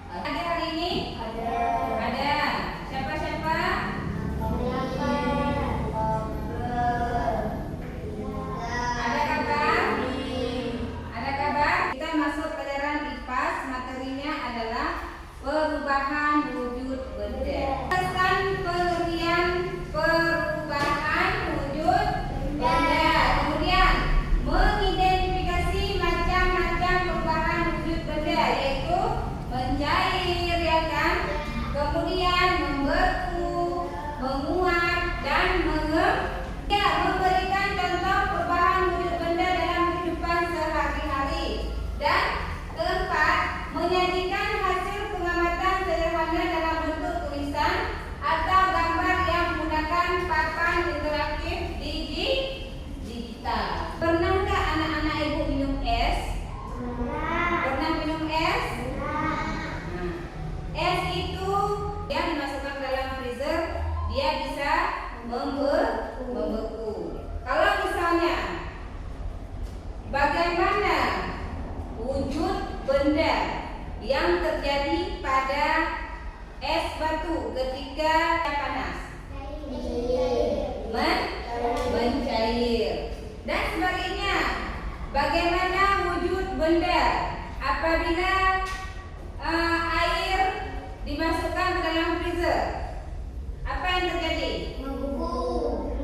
Ada hari ini? Ada. Siapa-siapa? Ada kabar? Ada kabar? Kita masuk pelajaran IPAS. Materinya adalah perubahan wujud benda. Jelaskan pengertian perubahan wujud benda. Kemudian mengidentifikasi macam-macam perubahan wujud benda, yaitu mencair, ya kan? Kemudian membeku, menguap, dan memberikan contoh perubahan wujud benda dalam kehidupan sehari-hari. Dan keempat, menyajikan hasil pengamatan sederhana dalam bentuk tulisan atau gambar yang menggunakan papan interaktif digital. Pernahkah anak-anak ibu minum es? Pernah minum es? Es itu dia dimasukkan ke dalam freezer, dia bisa membeku. Kalau misalnya bagaimana wujud benda yang terjadi pada es batu ketika panas? Mencair. Dan sebaliknya, bagaimana wujud benda apabila air dimasukkan ke dalam freezer? Apa yang terjadi?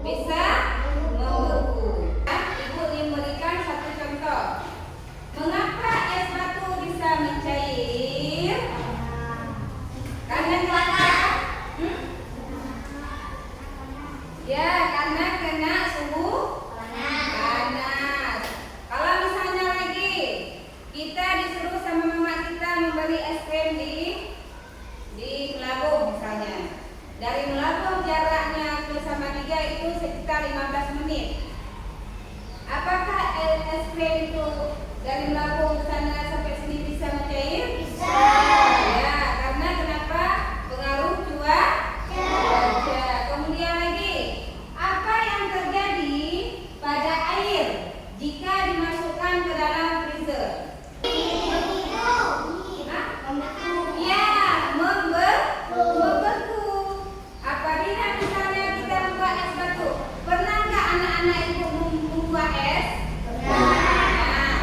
Bisa membeku. Ibu ingin memberikan satu contoh. Mengapa es batu bisa mencair? Karena ya, karena kena suhu panas. Kalau misalnya lagi kita disuruh sama mama kita membeli es krim di Melabung misalnya. Dari Melabung jaraknya ke Salatiga itu sekitar 15 menit. Apakah es krim itu dari Melabung ke sana sampai sini bisa mencair? Bisa. Ya, karena kenapa? Pengaruh cuaca. Kemudian lagi, apa yang terjadi pada air jika dimasukkan ke dalam freezer? Ya, membeku. Apabila misalnya kita membuat es batu, pernahkah anak-anak ibu membuat es? Pernah.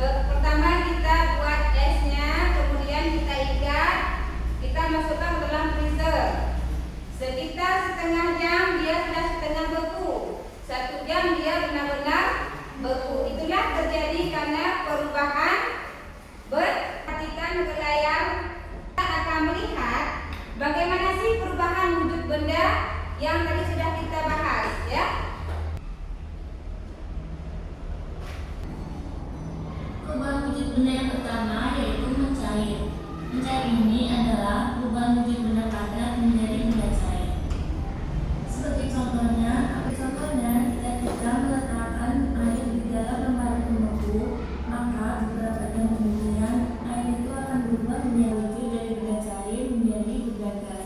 Pertama kita buat esnya, kemudian kita ikat, kita masukkan ke dalam freezer. Sekitar setengah jam dia sudah setengah beku. 1 jam dia benar-benar beku. Itulah terjadi karena perubahan. Perhatikan ke layar. Kita akan melihat bagaimana sih perubahan wujud benda yang tadi sudah kita bahas, ya. Perubahan wujud benda yang pertama yaitu mencair. Mencair ini adalah perubahan wujud benda padat menjadi benda cair. Sebagai contohnya kita meletakkan air di dalam lemari pembeku, maka beberapa jam kemudian air itu akan berubah menjadi wujud dari benda cair menjadi benda gas.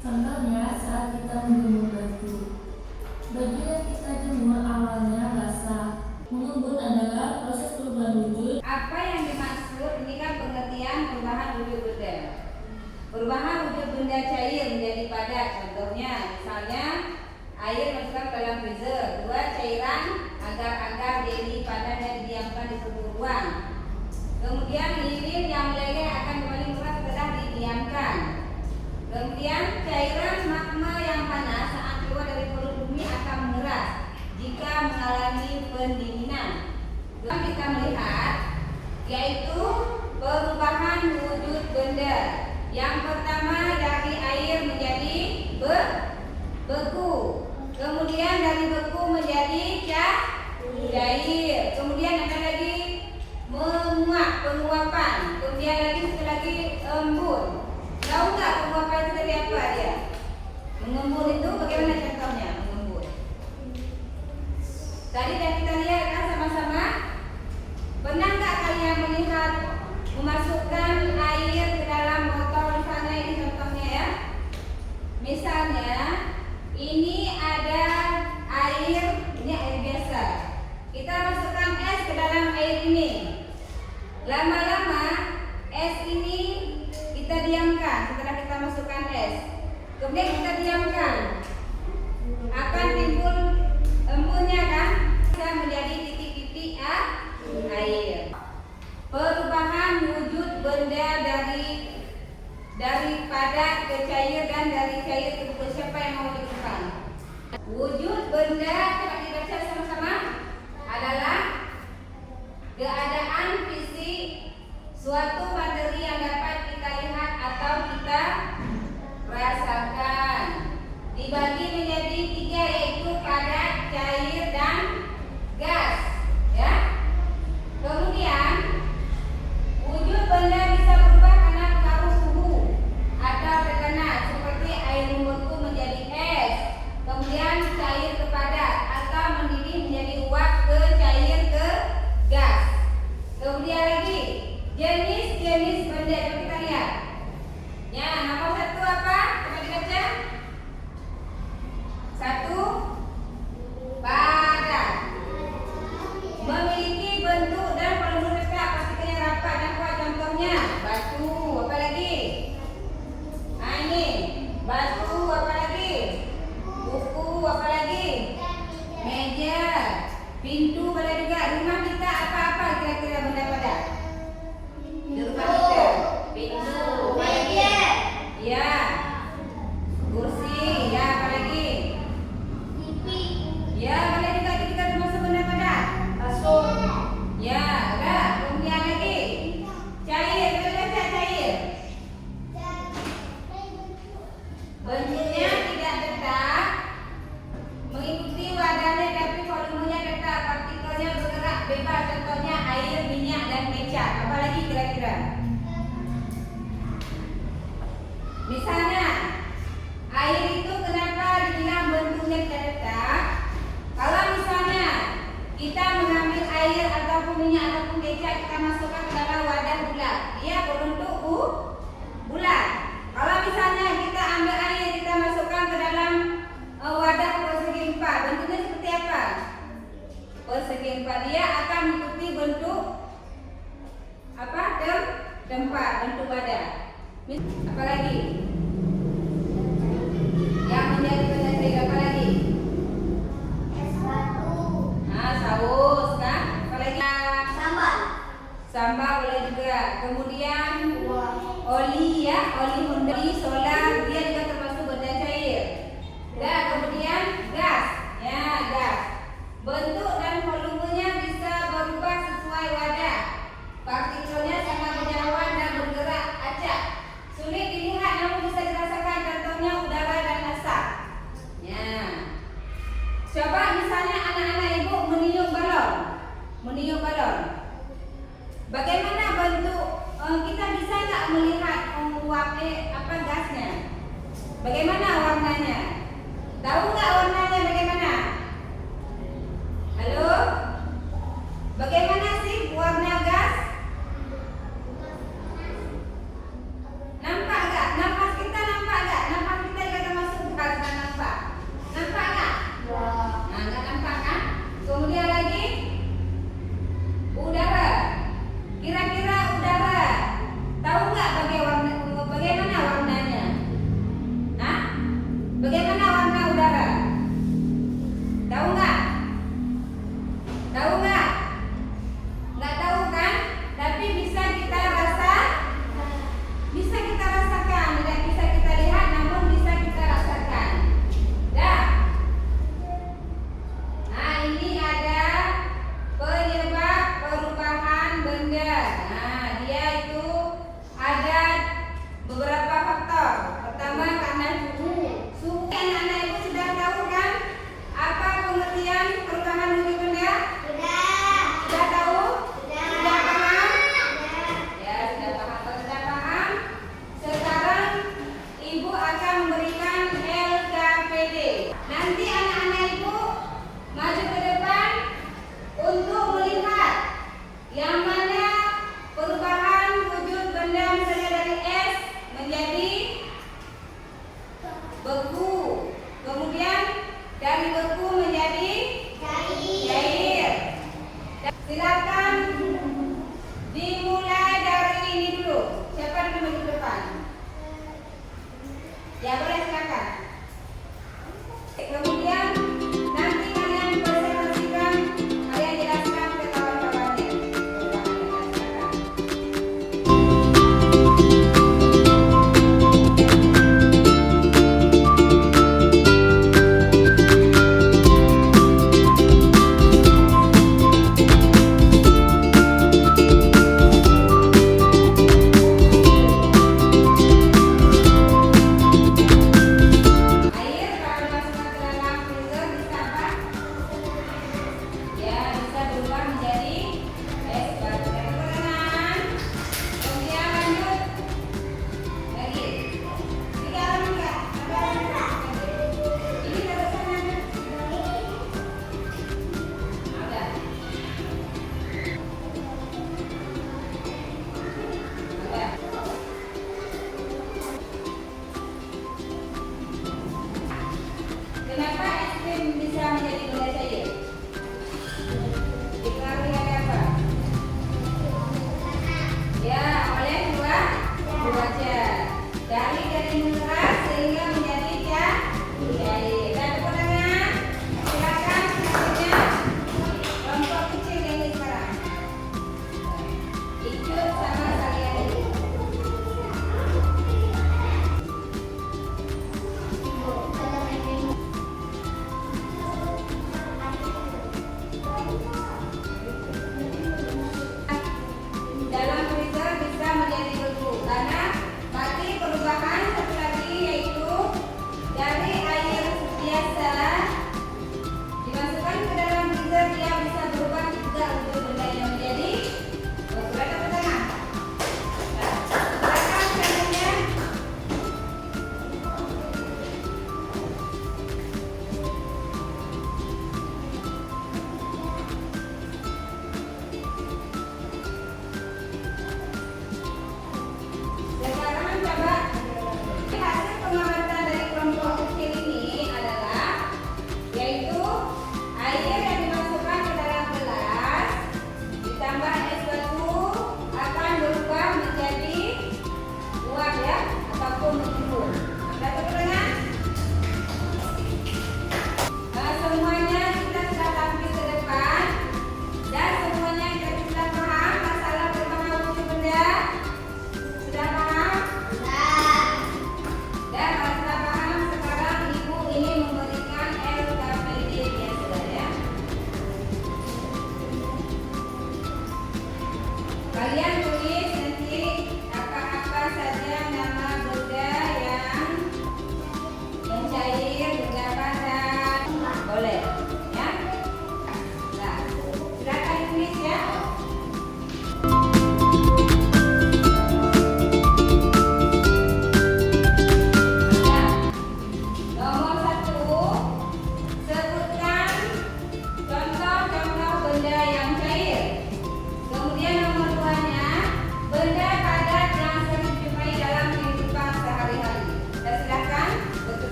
Contohnya saat kita menjemur baju. Baju yang kita jemur awalnya basah. Mengembun adalah proses perubahan wujud. Apa yang dimaksud? Ini kan pengertian perubahan wujud benda. Perubahan wujud benda cair menjadi padat. Contohnya, misalnya air masukkan ke dalam freezer, buat cairan agar jadi padat dan didiamkan di suhu ruang. Kemudian lilin yang meleleh akan kembali murah setelah didiamkan. Kemudian cairan magma yang panas saat keluar dari perut bumi akan mengeras jika mengalami pendinginan. Kita melihat yaitu perubahan wujud benda. Yang pertama dari air menjadi beku. Kemudian dari beku menjadi cair. Kemudian ada lagi menguap, penguapan. Kemudian sekali lagi embun. Tahu nggak penguapan itu dari apa dia? Mengembun itu bagaimana contohnya mengembun? Tadi sudah kita lihat kan sama-sama. Pernah nggak kalian melihat memasukkan air ke dalam botol? Misalnya ini contohnya ya. Misalnya ini ada air, ini air biasa. Kita masukkan es ke dalam air ini. Lama-lama es ini kita diamkan setelah kita masukkan es. Kemudian kita diamkan. Akan timbul embunnya kan? Bisa menjadi titik-titik air. Perubahan wujud benda dari padat ke cair dan dari cair ke bubuk. Siapa yang mau diubah? Wujud benda, coba dibaca sama-sama, adalah keadaan fisik suatu materi yang dapat kita lihat atau kita rasakan. Dibagi menjadi 3, yaitu padat, cair, dan gas. Ya. Kemudian wujud benda bisa berubah karena pengaruh suhu atau tekanan, seperti air membeku menjadi es, kemudian cair ke padat, atau mendidih menjadi uap ke cair ke gas. Kemudian lagi jenis-jenis benda, coba kita lihat. Ya, nomor 1 apa? Coba dibaca. 1, padat. Memiliki bentuk dan volume tetap, partikelnya rapat dan kuat. Contohnya batu. Apa lagi? Nah, ini batu. Apa lagi? Buku. Apa lagi? Meja. Pintu. Boleh juga. Rumah kita apa-apa kira-kira benda padat? Di rumah kita. Pintu. Apa lagi? Ya. Kursi. Ya, apa lagi? Ya, boleh juga kita termasuk benda padat. Kasur. Ya, ada. Kemudian lagi cair. Boleh baca cair. Bentuknya tidak tetap, mengikuti wadahnya tapi volumenya tetap, partikelnya bergerak bebas. Contohnya air, minyak, dan kecap. Apalagi kira-kira? Misalnya air itu kenapa dibilang bentuknya tidak tetap? Kalau misalnya kita mengambil air ataupun minyak ataupun kecap, kita masukkan ke dalam wadah bulat, dia berbentuk bulat. Kalau misalnya kita ambil air, kita masukkan ke dalam wadah persegi 4, bentuknya seperti apa? Persegi 4, dia akan mengikuti bentuk apa? Tempat, bentuk wadah. Apa lagi? Yang menjadi benda trik apa lagi? Nah, saus kan? Apa lagi? Sambal boleh juga. Kemudian oli, ya, oli Honda, solar, dia juga termasuk benda cair. Dan kemudian gas, ya, gas. Bentuk dan volumenya bisa berubah sesuai wadah. Partikelnya sangat menjauhan dan bergerak acak. Sulit dilihat namun bisa dirasakan. Contohnya udara dan asap. Ya. Coba misalnya anak-anak ibu meniup balon. Bagaimana bentuk? Kita bisa nggak melihat uap apa gasnya? Bagaimana warnanya? Tahu nggak warnanya bagaimana? Halo? Bagaimana sih warna gas? Nampak nggak? Nafas kita nampak nggak? Nafas kita juga termasuk gas, nggak nampak? Nampak nggak? Nah, nggak nampak kan? Kemudian lagi udara. Kira-kira udara, tahu nggak bagaimana warnanya? Hah? Bagaimana warna udara? Tahu nggak? Tahu nggak?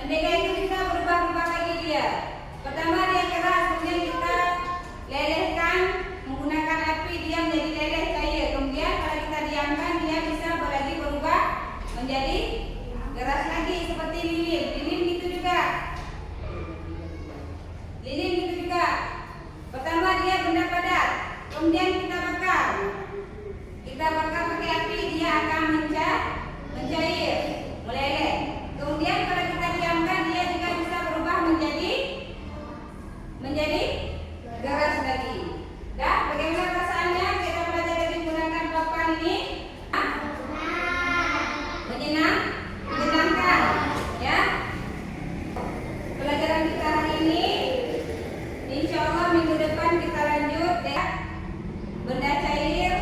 Merdeka itu bisa berubah-ubah lagi dia. Pertama dia keras, kemudian kita lelehkan menggunakan api, dia menjadi leleh cair. Kemudian kalau kita diamkan dia bisa lagi berubah menjadi keras lagi seperti lilin. Lilin gitu juga. Lilin gitu juga. Pertama dia benda padat, kemudian kita bakar. Kita bakar pakai api, dia akan mencair, meleleh. Kemudian kalau kita diamkan dia juga bisa berubah menjadi keras lagi. Dah, bagaimana perasaannya? Kita belajar dari menggunakan papan ini. Menyenangkan, ya. Pelajaran kita hari ini, insya Allah minggu depan kita lanjut ya. Benda cair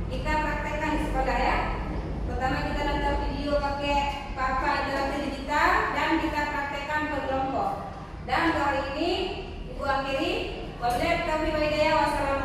kita praktekkan di sekolah ya. Pertama kita nonton video pakai papan interaktif digital dan kita praktekkan berkelompok. Dan hari ini Ibu akhiri. Wabillahi taufiq wal hidayah. Wassalamualaikum.